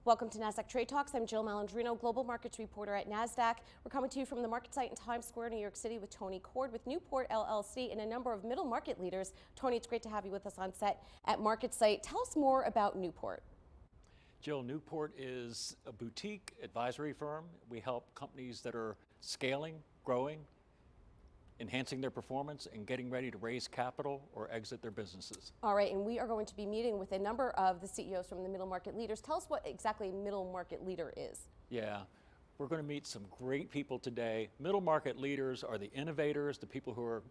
Welcome to Nasdaq Trade Talks. I'm Jill Malandrino, Global Markets Reporter at Nasdaq. We're coming to you from the market site in Times Square, New York City with Tony Cord with Newport LLC and a number of middle market leaders. Tony, it's great to have you with us on set at Market Site. Tell us more about Newport. Jill, Newport is a boutique advisory firm. We help companies that are scaling, growing, enhancing their performance, and getting ready to raise capital or exit their businesses. All right, and we are going to be meeting with a number of the CEOs from the middle market leaders. Tell us what exactly a middle market leader is. Yeah, we're going to meet some great people today. Middle market leaders are the innovators, the people who are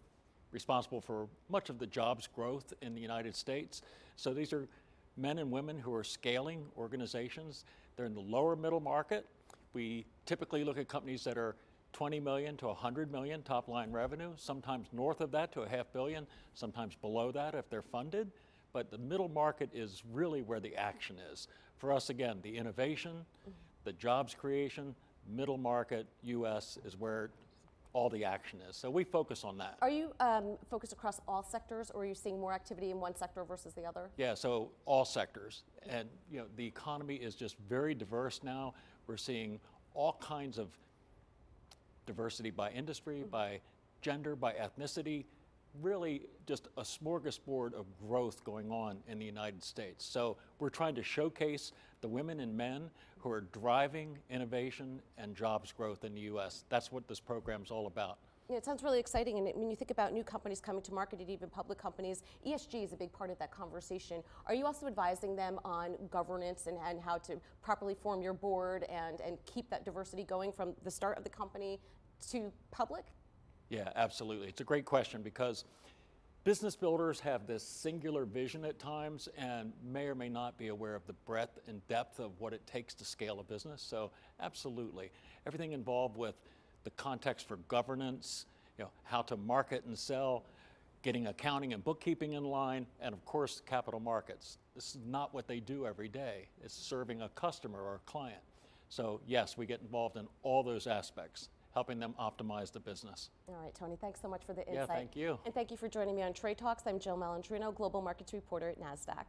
responsible for much of the jobs growth in the United States. So these are men and women who are scaling organizations. They're in the lower middle market. We typically look at companies that are 20 million to 100 million top line revenue, sometimes north of that to a $500 million, sometimes below that if they're funded. But the middle market is really where the action is. For us, again, the innovation, the jobs creation, middle market, US is where all the action is. So we focus on that. Are you focused across all sectors, or are you seeing more activity in one sector versus the other? Yeah, so all sectors. And the economy is just very diverse now. We're seeing all kinds of diversity by industry, by gender, by ethnicity, really just a smorgasbord of growth going on in the United States. So we're trying to showcase the women and men who are driving innovation and jobs growth in the US. That's what this program's all about. Yeah, it sounds really exciting, and when you think about new companies coming to market and even public companies, ESG is a big part of that conversation. Are you also advising them on governance and how to properly form your board and keep that diversity going from the start of the company to public? Yeah, absolutely. It's a great question because business builders have this singular vision at times and may or may not be aware of the breadth and depth of what it takes to scale a business. So absolutely. Everything involved with the context for governance, how to market and sell, getting accounting and bookkeeping in line, and of course, capital markets. This is not what they do every day. It's serving a customer or a client. So yes, we get involved in all those aspects, helping them optimize the business. All right, Tony, thanks so much for the insight. Yeah, thank you. And thank you for joining me on Trade Talks. I'm Jill Malandrino, Global Markets Reporter at Nasdaq.